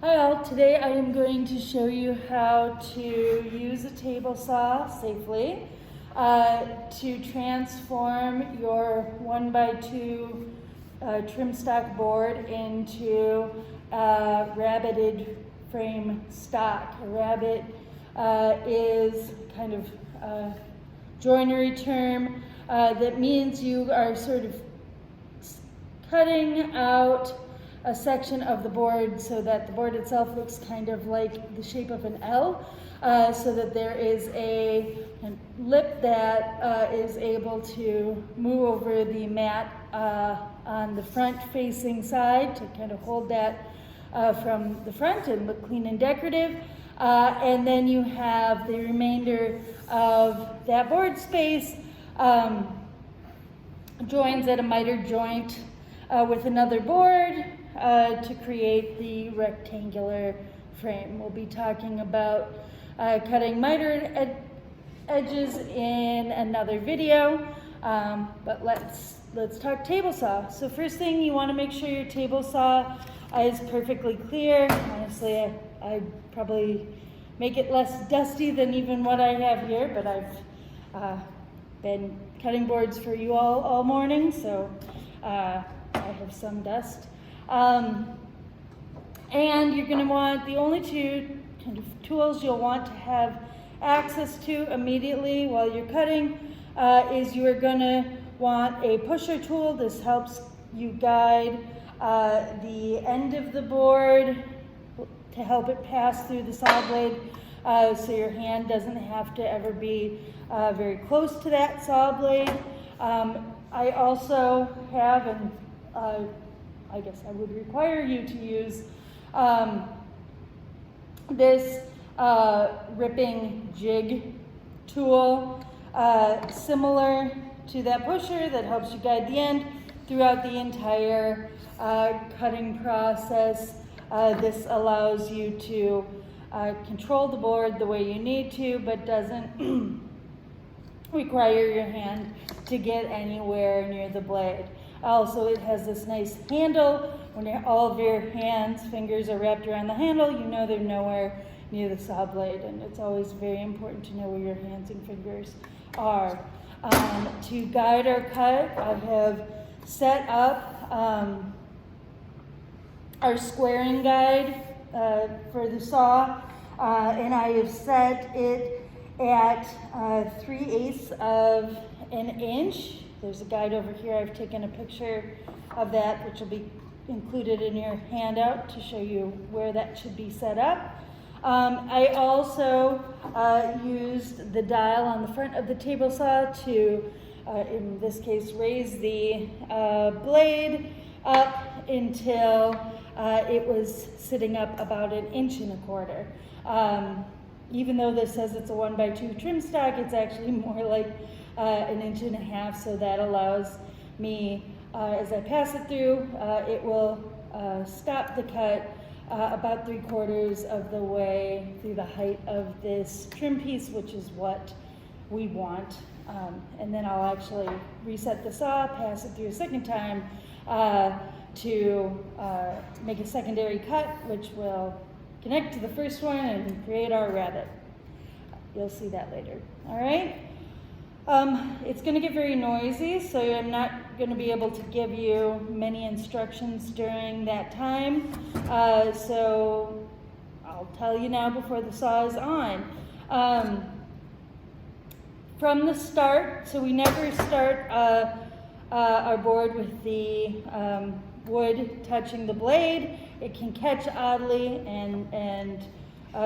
Hi all, today I am going to show you how to use a table saw safely to transform your 1x2 trim stock board into a rabbited frame stock. A rabbit is kind of a joinery term that means you are sort of cutting out a section of the board so that the board itself looks kind of like the shape of an L, so that there is a lip that is able to move over the mat on the front facing side to kind of hold that from the front and look clean and decorative. And then you have the remainder of that board space joins at a miter joint with another board to create the rectangular frame. We'll be talking about cutting mitered edges in another video, but let's talk table saw. So first thing, you want to make sure your table saw is perfectly clear. Honestly, I'd probably make it less dusty than even what I have here, but I've been cutting boards for you all morning, so I have some dust. And you're going to want the only two kind of tools you'll want to have access to immediately while you're cutting is you are going to want a pusher tool. This helps you guide the end of the board to help it pass through the saw blade so your hand doesn't have to ever be very close to that saw blade. I also have, and I guess I would require you to use this ripping jig tool, similar to that pusher that helps you guide the end throughout the entire cutting process. This allows you to control the board the way you need to, but doesn't require your hand to get anywhere near the blade. Also, it has this nice handle. When all of your fingers are wrapped around the handle, you know they're nowhere near the saw blade, and it's always very important to know where your hands and fingers are. To guide our cut, I have set up our squaring guide for the saw, and I have set it at 3/8 of an inch. There's a guide over here. I've taken a picture of that, which will be included in your handout to show you where that should be set up. I also used the dial on the front of the table saw to, in this case, raise the blade up until it was sitting up about 1.25 inches. Even though this says it's a 1x2 trim stock, it's actually more like 1.5 inches, so that allows me, as I pass it through, it will stop the cut about 3/4 of the way through the height of this trim piece, which is what we want. And then I'll actually reset the saw, pass it through a second time to make a secondary cut, which will connect to the first one and create our rabbit. You'll see that later. All right? It's going to get very noisy, so I'm not going to be able to give you many instructions during that time. So I'll tell you now before the saw is on. From the start, so we never start our board with the wood touching the blade. It can catch oddly and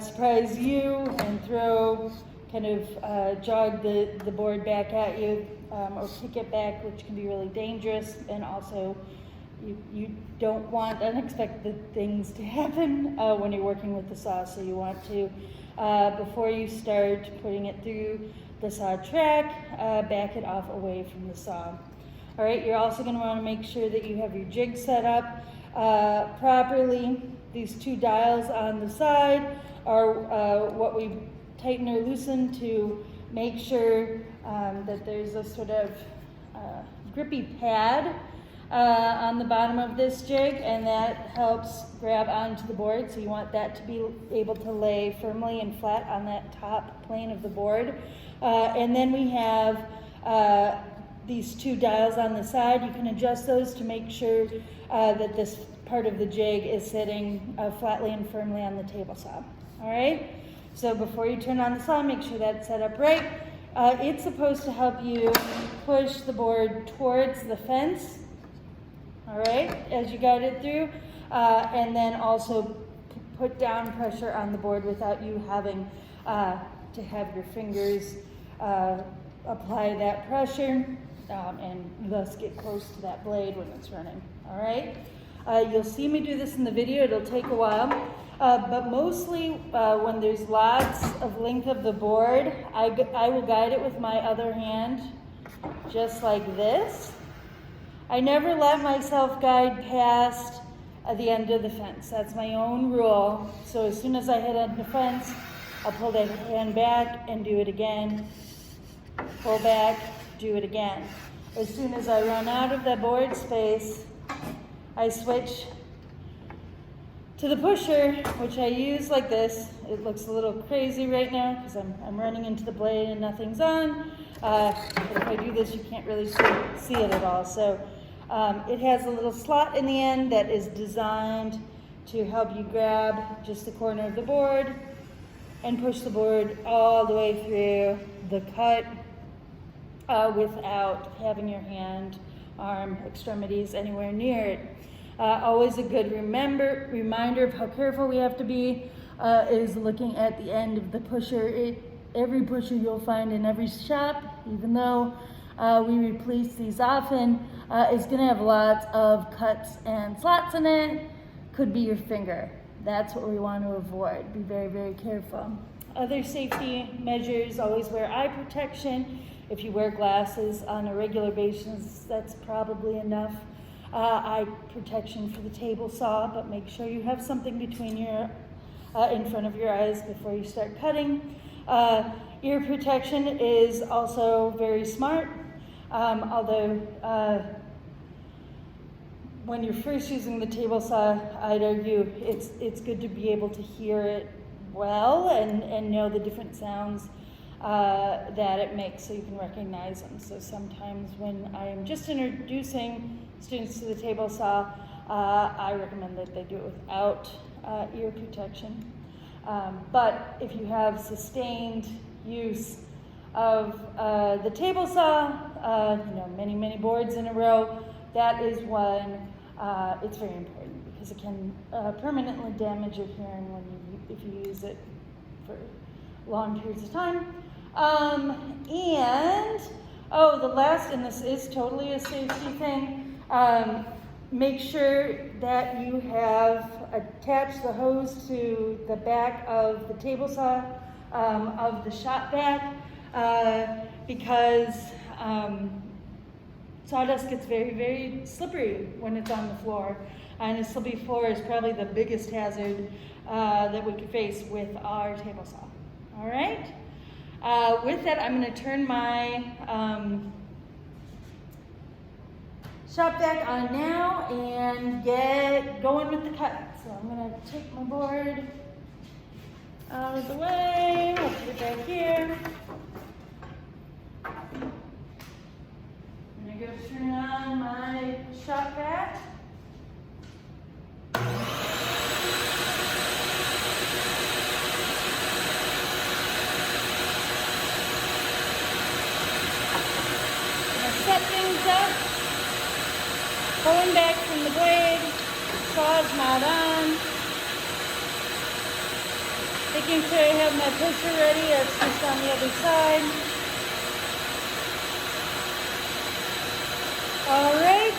surprise you and throw kind of jog the board back at you or kick it back, which can be really dangerous. And also, you don't want unexpected things to happen when you're working with the saw. So you want to, before you start putting it through the saw track, back it off away from the saw. All right, you're also going to want to make sure that you have your jig set up properly. These two dials on the side are what we tighten or loosen to make sure that there's a sort of grippy pad on the bottom of this jig, and that helps grab onto the board. So you want that to be able to lay firmly and flat on that top plane of the board. And then we have these two dials on the side. You can adjust those to make sure that this part of the jig is sitting flatly and firmly on the table saw. All right? So before you turn on the saw, make sure that's set up right. It's supposed to help you push the board towards the fence, all right, as you guide it through, and then also put down pressure on the board without you having to have your fingers apply that pressure and thus get close to that blade when it's running, all right? You'll see me do this in the video. It'll take a while, but mostly when there's lots of length of the board, I will guide it with my other hand, just like this. I never let myself guide past the end of the fence. That's my own rule. So as soon as I hit on the fence, I'll pull that hand back and do it again. Pull back, do it again. As soon as I run out of that board space, I switch to the pusher, which I use like this. It looks a little crazy right now because I'm running into the blade and nothing's on. But if I do this, you can't really see it at all. So it has a little slot in the end that is designed to help you grab just the corner of the board and push the board all the way through the cut without having your hand, arm, extremities anywhere near it. Always a good reminder of how careful we have to be is looking at the end of the pusher. Every pusher you'll find in every shop, even though we replace these often, is going to have lots of cuts and slots in it. Could be your finger. That's what we want to avoid. Be very, very careful. Other safety measures, always wear eye protection. If you wear glasses on a regular basis, that's probably enough. Eye protection for the table saw, but make sure you have something between your, in front of your eyes before you start cutting. Ear protection is also very smart, although when you're first using the table saw, I'd argue it's good to be able to hear it well and know the different sounds that it makes so you can recognize them. So sometimes when I am just introducing students to the table saw, I recommend that they do it without ear protection. But if you have sustained use of the table saw, many, many boards in a row, that is when it's very important because it can permanently damage your hearing if you use it for long periods of time. The last, and this is totally a safety thing, make sure that you have attached the hose to the back of the table saw of the shop vac because sawdust gets very, very slippery when it's on the floor. And a slippy floor is probably the biggest hazard that we could face with our table saw. All right? With that, I'm going to turn my shop vac on now and get going with the cut. So I'm going to take my board out of the way. I'll put it back here. I'm going to go turn on my shop vac. Set things up, pulling back from the blade, saw's not on, making sure I have my pusher ready, that's just on the other side. All right.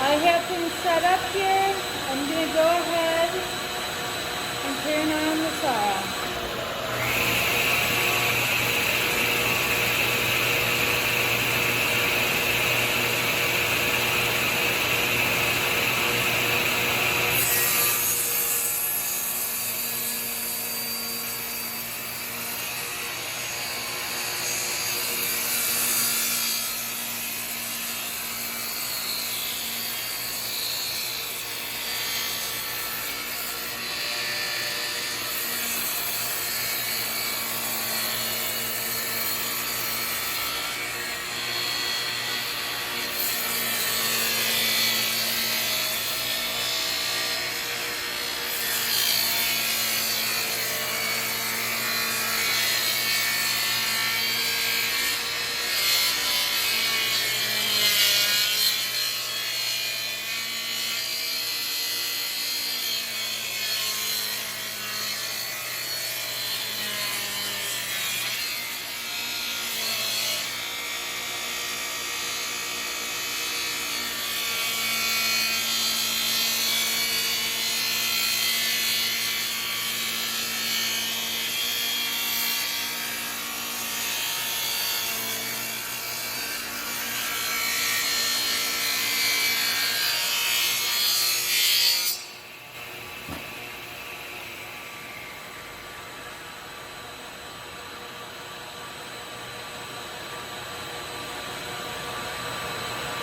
I have things set up here. I'm going to go ahead and turn on the saw.